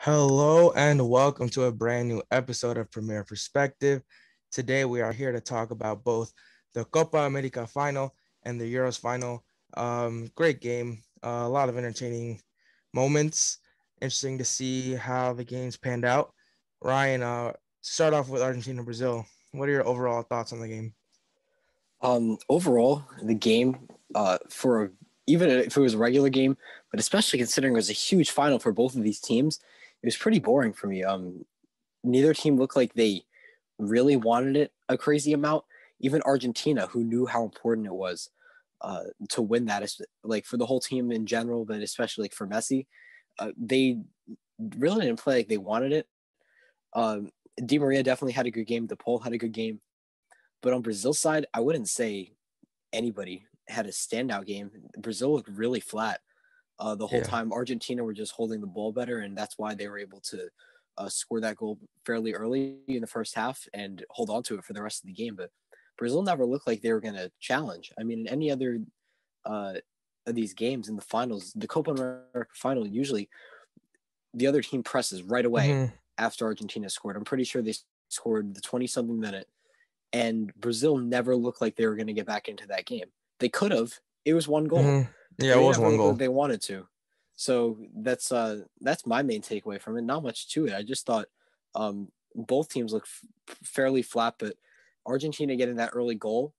Hello and welcome to a brand new episode of Premier Perspective. Today we are here to talk about both the Copa America final and the Euros final. Great game, a lot of entertaining moments. Interesting to see how the games panned out. Ryan, start off with Argentina Brazil. What are your overall thoughts on the game? Overall, the game, even if it was a regular game, but especially considering it was a huge final for both of these teams, it was pretty boring for me. Neither team looked like they really wanted it a crazy amount. Even Argentina, who knew how important it was to win that, like for the whole team in general, but especially like for Messi, they really didn't play like they wanted it. Di Maria definitely had a good game. DePaul had a good game. But on Brazil's side, I wouldn't say anybody had a standout game. Brazil looked really flat the whole Yeah. time. Argentina were just holding the ball better, and that's why they were able to score that goal fairly early in the first half and hold on to it for the rest of the game. But Brazil never looked like they were going to challenge. I mean, in any other uh, of these games in the finals, the Copa America final, usually the other team presses right away Hmm. after Argentina scored. I'm pretty sure they scored the 20-something minute, and Brazil never looked like they were going to get back into that game. They could have. It was one goal, Hmm. Yeah, but it they was never one looked like goal. they wanted to. So that's my main takeaway from it. Not much to it. I just thought both teams looked fairly flat, but Argentina getting that early goal,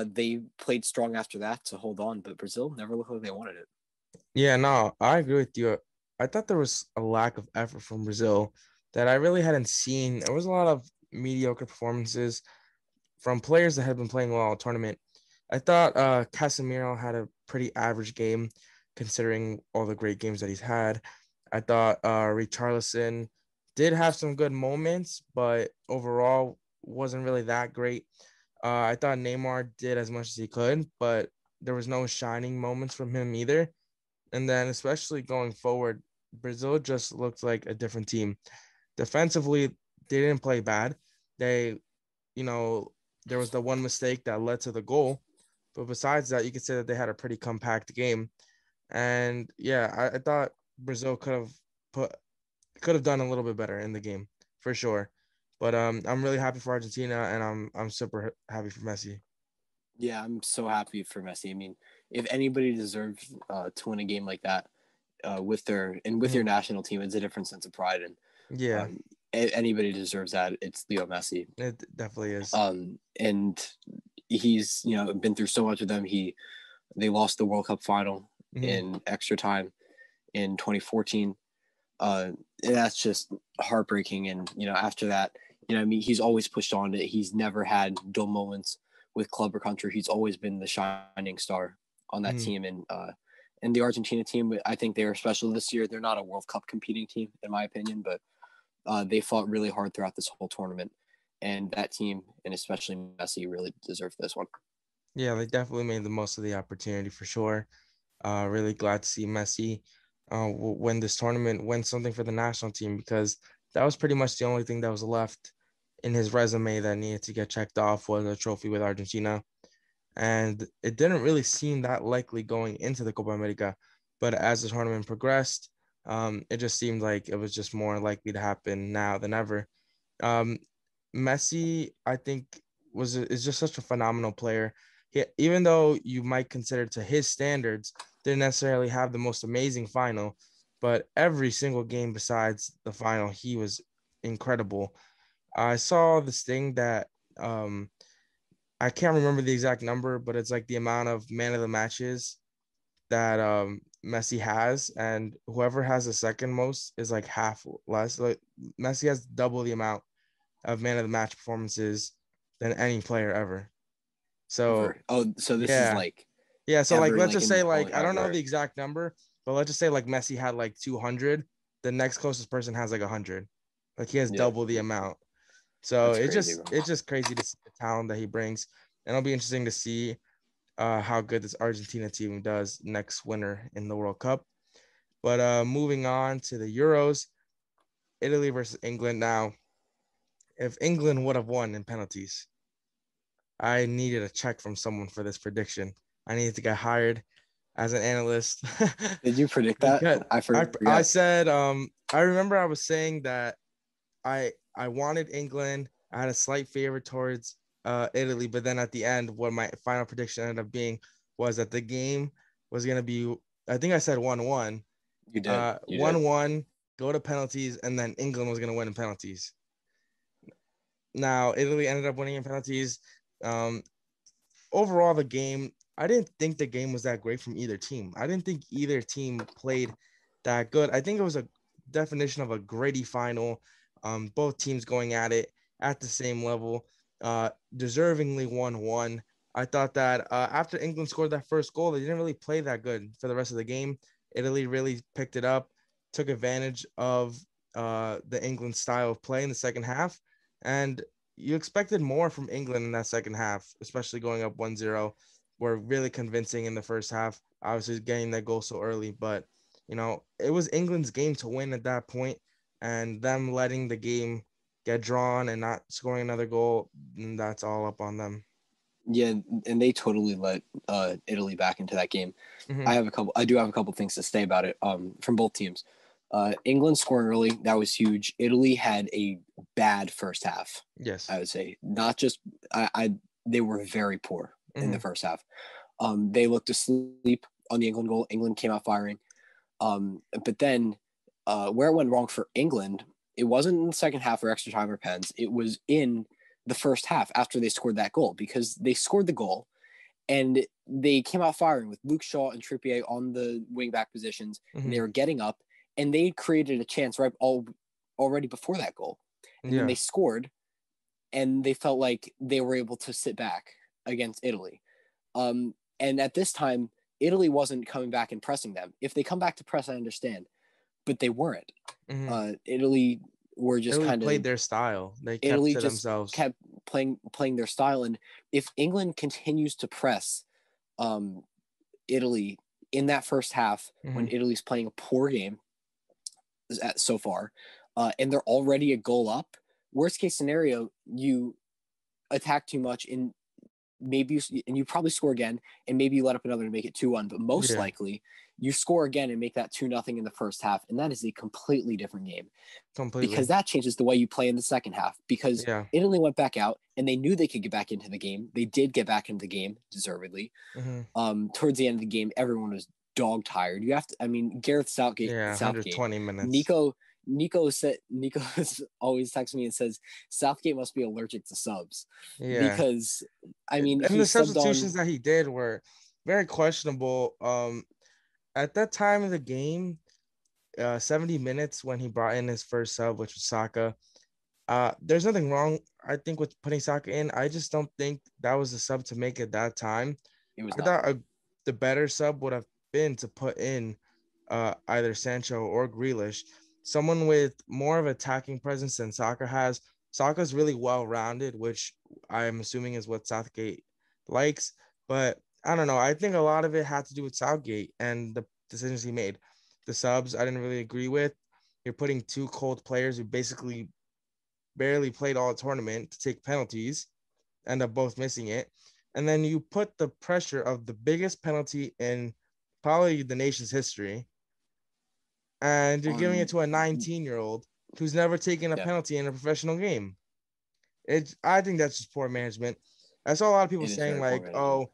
they played strong after that to hold on. But Brazil never looked like they wanted it. Yeah, no, I agree with you. I thought there was a lack of effort from Brazil that I really hadn't seen. There was a lot of mediocre performances from players that had been playing well all tournament. I thought Casemiro had a pretty average game considering all the great games that he's had. I thought Richarlison did have some good moments, but overall wasn't really that great. I thought Neymar did as much as he could, but there was no shining moments from him either. And then, especially going forward, Brazil just looked like a different team. Defensively, they didn't play bad. They, you know, there was the one mistake that led to the goal. But besides that, you could say that they had a pretty compact game. And yeah, I thought Brazil put could have done a little bit better in the game for sure. But I'm really happy for Argentina, and I'm super happy for Messi. Yeah, I'm so happy for Messi. I mean, if anybody deserves to win a game like that with your Mhm. national team, it's a different sense of pride, and Yeah, um, anybody deserves that. It's Leo Messi, it definitely is. and he's been through so much with them. They lost the World Cup final Mhm. in extra time in 2014. And that's just heartbreaking. And after that, I mean, he's always pushed on it. He's never had dull moments with club or country. He's always been the shining star on that Mhm. team. And the Argentina team, I think they are special this year. They're not a World Cup competing team, in my opinion, but they fought really hard throughout this whole tournament. And that team, and especially Messi, really deserved this one. Yeah, they definitely made the most of the opportunity for sure. Really glad to see Messi win this tournament, win something for the national team because that was pretty much the only thing that was left in his resume that needed to get checked off was a trophy with Argentina. And it didn't really seem that likely going into the Copa America, but as the tournament progressed, it just seemed like it was just more likely to happen now than ever. Um, Messi, I think, is just such a phenomenal player. Even though you might consider to his standards, didn't necessarily have the most amazing final, but every single game besides the final, he was incredible. I saw this thing that um, I can't remember the exact number, but it's like the amount of man of the matches that Messi has, and whoever has the second most is like half less. Like Messi has double the amount of man of the match performances than any player ever. So So this is yeah, like yeah. So like ever let's like just in say oh like I don't know ever. the exact number, but let's just say like Messi had like 200. The next closest person has like 100. Like he has Yeah, double the amount. So that's crazy, bro. it's just crazy to see the talent that he brings, and it'll be interesting to see how good this Argentina team does next winter in the World Cup. But moving on to the Euros, Italy versus England. Now, if England would have won in penalties, I needed a check from someone for this prediction. I needed to get hired. as an analyst. Did you predict that? Because I I forgot. said I remember I was saying that I wanted England. I had a slight favor towards Italy, but then at the end, what my final prediction ended up being was that the game was gonna be. I think I said 1-1. You did. You did. 1-1, go to penalties, and then England was gonna win in penalties. Now Italy ended up winning in penalties. Um, Overall, the game, I didn't think the game was that great from either team. I didn't think either team played that good. I think it was a definition of a gritty final. Both teams going at it at the same level, deservingly 1-1. I thought that after England scored that first goal, they didn't really play that good for the rest of the game. Italy really picked it up, took advantage of the England style of play in the second half, and you expected more from England in that second half, especially going up 1-0. Were really convincing in the first half, obviously getting that goal so early, but it was England's game to win at that point, and them letting the game get drawn and not scoring another goal, that's all up on them. Yeah, and they totally let Italy back into that game. Mm-hmm. I do have a couple things to say about it. From both teams. England scoring early, that was huge. Italy had a bad first half. Yes. I would say not just they were very poor in the Mm-hmm. first half. They looked asleep on the England goal. England came out firing. But then where it went wrong for England, it wasn't in the second half or extra time or pens. It was in the first half after they scored that goal, because they scored the goal and they came out firing with Luke Shaw and Trippier on the wing back positions, and Mm-hmm. they were getting up, and they created a chance already before that goal. And then Yeah. they scored, and they felt like they were able to sit back against Italy. And at this time, Italy wasn't coming back and pressing them. If they come back to press, I understand, but they weren't. Mm-hmm. Italy were just Italy kind played of their style. They kept Italy to just themselves. kept playing their style. And if England continues to press Italy in that first half, when Mm-hmm. Italy's playing a poor game so far, and they're already a goal up, worst case scenario, you attack too much and you probably score again, and maybe you let up another to make it 2-1, but most Yeah. likely you score again and make that 2-0 in the first half, and that is a completely different game, because Completely. that changes the way you play in the second half, because Yeah. Italy went back out and they knew they could get back into the game. They did get back into the game, deservedly. Mm-hmm. Towards the end of the game, everyone was dog tired. You have to, I mean, Gareth Yeah. Southgate, 120 minutes. Nico always texts me and says Southgate must be allergic to subs, Yeah. because I mean And he the subbed substitutions on. that he did were very questionable. At that time of the game, 70 minutes when he brought in his first sub, which was Saka. There's nothing wrong, I think, with putting Saka in. I just don't think that was the sub to make at that time. It was I not. thought the better sub would have been to put in either Sancho or Grealish, someone with more of attacking presence than Saka has. Saka's really well rounded, which I'm assuming is what Southgate likes. But I don't know. I think a lot of it had to do with Southgate and the decisions he made. The subs I didn't really agree with. You're putting two cold players who basically barely played all tournament to take penalties, end up both missing it. And then you put the pressure of the biggest penalty in probably the nation's history, and you're giving it On to a 19-year-old who's never taken a Yeah, penalty in a professional game. I think that's just poor management. I saw a lot of people it is saying very poor like, management. oh,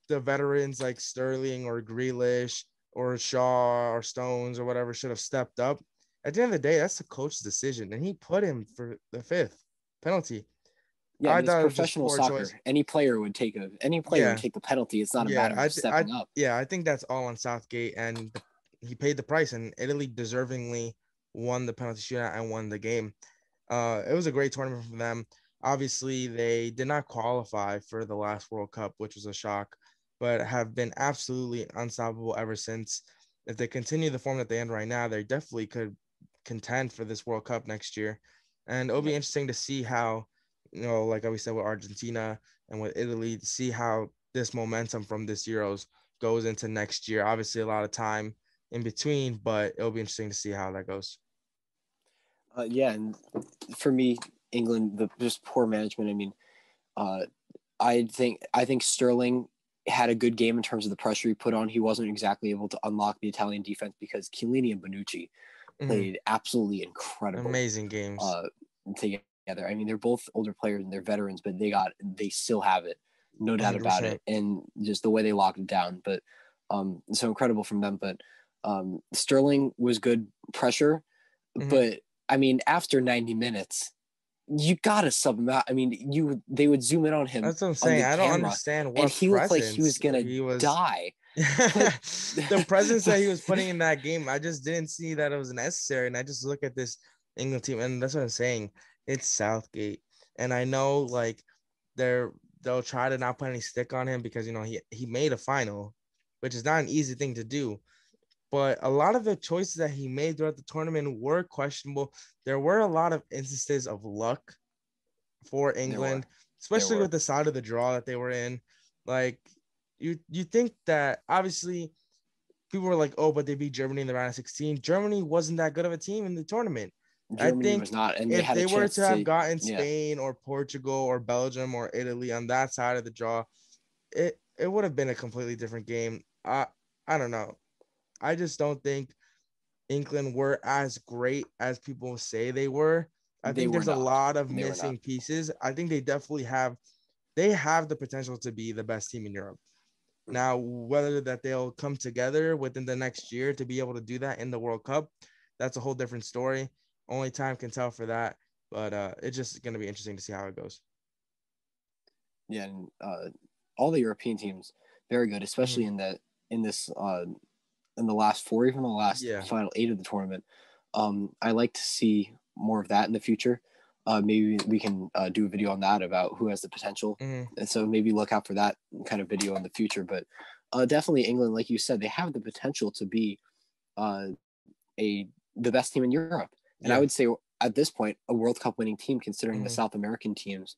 the veterans like Sterling or Grealish or Shaw or Stones or whatever should have stepped up. At the end of the day, that's the coach's decision, and he put him for the fifth penalty. Yeah, I but it's thought it was just professional poor choice. soccer. Any player would Yeah, take the penalty. It's not a yeah, matter of stepping up. I think that's all on Southgate, and he paid the price, and Italy deservingly won the penalty shootout and won the game. It was a great tournament for them. Obviously, they did not qualify for the last World Cup, which was a shock, but have been absolutely unstoppable ever since. If they continue the form that they in right now, they definitely could contend for this World Cup next year. And it'll be Yeah. interesting to see how, like we said with Argentina and with Italy, to see how this momentum from this Euros goes into next year. Obviously, a lot of time in between, but it'll be interesting to see how that goes. Yeah, and for me, England, the just poor management. I mean, uh, I think Sterling had a good game in terms of the pressure he put on. He wasn't exactly able to unlock the Italian defense because Chiellini and Bonucci played absolutely incredible Amazing games. Together. I mean, they're both older players and they're veterans, but they still have it, no doubt about 100%. it. And just the way they locked it down, but so incredible from them. But Sterling was good pressure, but I mean, after 90 minutes, you gotta sub him out. I mean, they would zoom in on him That's what I'm on saying. the I don't camera, understand and what he looked like he was presence gonna he was. die. The presence that he was putting in that game, I just didn't see that it was necessary. And I just look at this England team, and that's what I'm saying. It's Southgate, and I know like they'll try to not put any stick on him because he made a final, which is not an easy thing to do. But a lot of the choices that he made throughout the tournament were questionable. There were a lot of instances of luck for England, especially with the side of the draw that they were in. Like you think that obviously people were like, oh, but they beat Germany in the round of 16. Germany wasn't that good of a team in the tournament. Germany was not, and if they were to have gotten yeah. Spain or Portugal or Belgium or Italy on that side of the draw, it would have been a completely different game. I don't know. I just don't think England were as great as people say they were. I think there's a lot of missing pieces. I think they definitely have the potential to be the best team in Europe. Now, whether that they'll come together within the next year to be able to do that in the World Cup, that's a whole different story. Only time can tell for that. But it's just going to be interesting to see how it goes. Yeah, and all the European teams very good, especially in the last four, even the last final 8 of the tournament. I like to see more of that in the future. Maybe we can do a video on that about who has the potential, and so maybe look out for that kind of video in the future. But definitely England, like you said, they have the potential to be the best team in Europe, and I would say at this point a World Cup winning team, considering the South American teams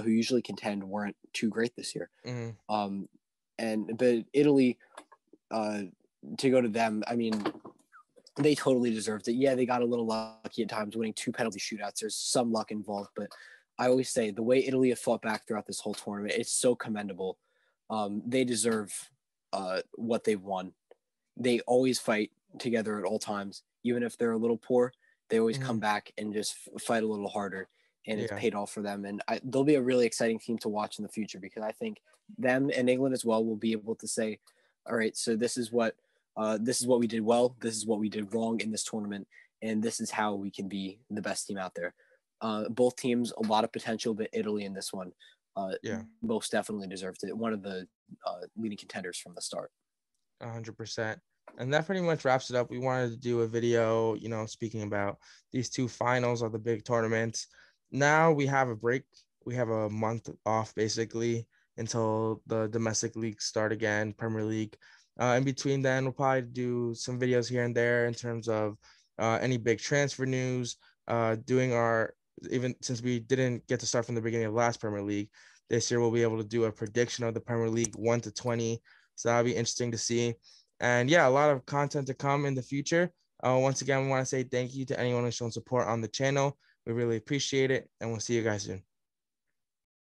who usually contend weren't too great this year. But Italy, to go to them, I mean, they totally deserved it. Yeah, they got a little lucky at times, winning 2 penalty shootouts. There's some luck involved, but I always say the way Italy have fought back throughout this whole tournament, it's so commendable. They deserve what they've won. They always fight together at all times, even if they're a little poor. They always come back and just fight a little harder, and it's paid off for them. And they'll be a really exciting team to watch in the future, because I think them and England as well will be able to say, all right, so this is what we did well, this is what we did wrong in this tournament, and this is how we can be the best team out there. Both teams, a lot of potential, but Italy in this one most definitely deserved it. One of the leading contenders from the start. 100%. And that pretty much wraps it up. We wanted to do a video, speaking about these 2 finals of the big tournaments. Now we have a break. We have a month off basically until the domestic leagues start again, Premier League. In between then, we'll probably do some videos here and there in terms of any big transfer news, even since we didn't get to start from the beginning of last Premier League, this year we'll be able to do a prediction of the Premier League 1 to 20. So that'll be interesting to see. And yeah, a lot of content to come in the future. Once again, we want to say thank you to anyone who's shown support on the channel. We really appreciate it, and we'll see you guys soon.